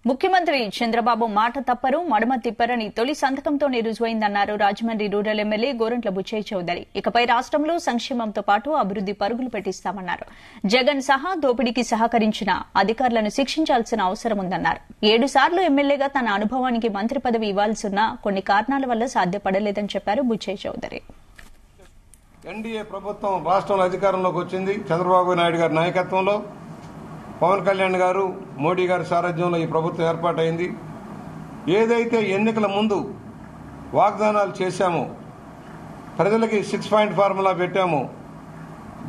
ముఖ్యమంత్రి చంద్రబాబు మాట తప్పరు మడమ తిప్పరని తొలి సంతకంతోనే రుజువైందన్నారు రాజమండ్రి రూరల్ ఎమ్మెల్యే గోరంట్ల బుచ్చయ్య చౌదరి. ఇకపై రాష్ట్రంలో సంక్షేమంతో పాటు అభివృద్ది పరుగులు పెట్టిస్తామన్నారు. జగన్ సహా దోపిడీకి సహకరించిన అధికారులను శిక్షించాల్సిన అవసరం ఉందన్నారు. 7 సార్లు ఎమ్మెల్యేగా తన అనుభవానికి మంత్రి పదవి ఇవ్వాల్సిన కొన్ని కారణాల వల్ల సాధ్యపడలేదని చెప్పారు బుచ్చయ్య చౌదరి. ఎన్డీఏ ప్రభుత్వం రాష్ట్రంలో అధికారంలోకి వచ్చింది. చంద్రబాబు నాయుడు గారి నాయకత్వంలో పవన్ కళ్యాణ్ గారు, మోడీ గారి సారథ్యంలో ఈ ప్రభుత్వం ఏర్పాటైంది. ఏదైతే ఎన్నికల ముందు వాగ్దానాలు చేశామో, ప్రజలకి 6 పాయింట్ ఫార్ములా పెట్టామో,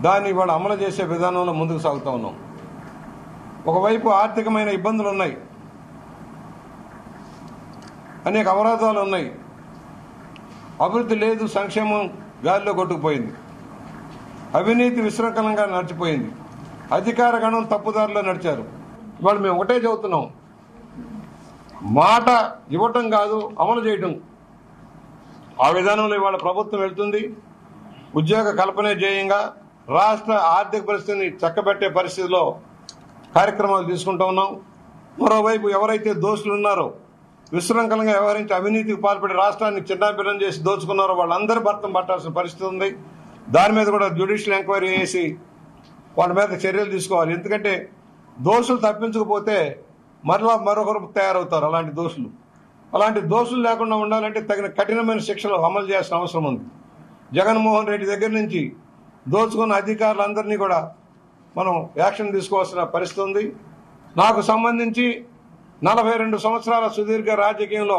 దాన్ని ఇవాళ అమలు చేసే విధానంలో ముందుకు సాగుతా ఉన్నాం. ఒకవైపు ఆర్థికమైన ఇబ్బందులు ఉన్నాయి, అనేక అవరోధాలు ఉన్నాయి, అభివృద్ధి లేదు, సంక్షేమం గాలిలో కొట్టుకుపోయింది, అవినీతి విశృంఖలంగా నడిచిపోయింది, అధికార గణం తప్పుదారిలో నడిచారు. ఇవాళ మేము ఒకటే చెబుతున్నాం, మాట ఇవ్వటం కాదు అమలు చేయటం. ఆ విధానంలో ఇవాళ ప్రభుత్వం వెళ్తుంది. ఉద్యోగ కల్పనే ధ్యేయంగా రాష్ట్ర ఆర్థిక పరిస్థితిని చక్కబెట్టే పరిస్థితిలో కార్యక్రమాలు తీసుకుంటూ ఉన్నాం. మరోవైపు ఎవరైతే దోషులు ఉన్నారో, విశృంఖలంగా వ్యవహరించి అవినీతికి పాల్పడి రాష్ట్రాన్ని చిన్నాభిన్నం చేసి దోచుకున్నారో వాళ్ళందరూ భర్తం పట్టాల్సిన పరిస్థితి ఉంది. దాని మీద కూడా జ్యుడిషియల్ ఎంక్వైరీ చేసి వాళ్ళ మీద చర్యలు తీసుకోవాలి. ఎందుకంటే దోషులు తప్పించకపోతే మరలా మరొకరు తయారవుతారు. అలాంటి దోషులు లేకుండా ఉండాలంటే తగిన కఠినమైన శిక్షలు అమలు చేయాల్సిన అవసరం ఉంది. జగన్మోహన్ రెడ్డి దగ్గర నుంచి దోచుకున్న అధికారులందరినీ కూడా మనం యాక్షన్ తీసుకోవాల్సిన పరిస్థితి ఉంది. నాకు సంబంధించి 42 సంవత్సరాల సుదీర్ఘ రాజకీయంలో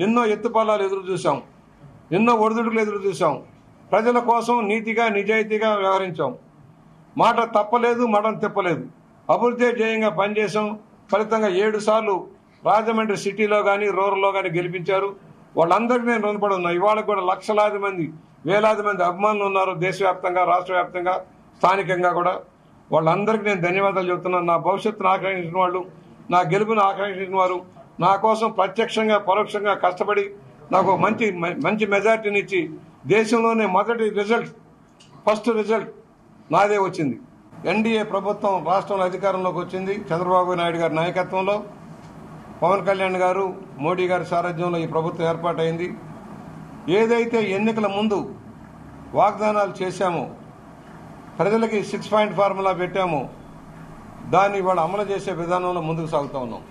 ఎన్నో ఎత్తుపల్లాలు ఎదురు చూశాం, ఎన్నో ఒడిదుడుకులు ఎదురు చూశాం. ప్రజల కోసం నీతిగా నిజాయితీగా వ్యవహరించాం. మాట తప్పలేదు, మడం తిప్పలేదు. అభివృద్ధి ధ్యేయంగా పనిచేశాం. ఫలితంగా 7 సార్లు రాజమండ్రి సిటీలో కానీ రూరల్లో కానీ గెలిపించారు. వాళ్ళందరికీ నేను రుణపడి ఉన్నా. ఇవాళ కూడా లక్షలాది మంది, వేలాది మంది అభిమానులు ఉన్నారు, దేశవ్యాప్తంగా, రాష్ట్ర వ్యాప్తంగా, స్థానికంగా కూడా. వాళ్ళందరికీ నేను ధన్యవాదాలు చెబుతున్నాను. నా భవిష్యత్తును ఆకాంక్షించిన వాళ్ళు, నా గెలుపును ఆకాంక్షించిన వారు, నా కోసం ప్రత్యక్షంగా పరోక్షంగా కష్టపడి నాకు మంచి మెజార్టీని ఇచ్చి దేశంలోనే ఫస్ట్ రిజల్ట్ నాదే వచ్చింది. ఎన్డీఏ ప్రభుత్వం రాష్ట్రంలో అధికారంలోకి వచ్చింది. చంద్రబాబు నాయుడు గారి నాయకత్వంలో పవన్ కళ్యాణ్ గారు, మోడీ గారి సారథ్యంలో ఈ ప్రభుత్వం ఏర్పాటైంది. ఏదైతే ఎన్నికల ముందు వాగ్దానాలు చేశామో, ప్రజలకి 6 పాయింట్ ఫార్ములా పెట్టామో, దాన్ని ఇవాళ అమలు చేసే విధానంలో ముందుకు సాగుతా ఉన్నాం.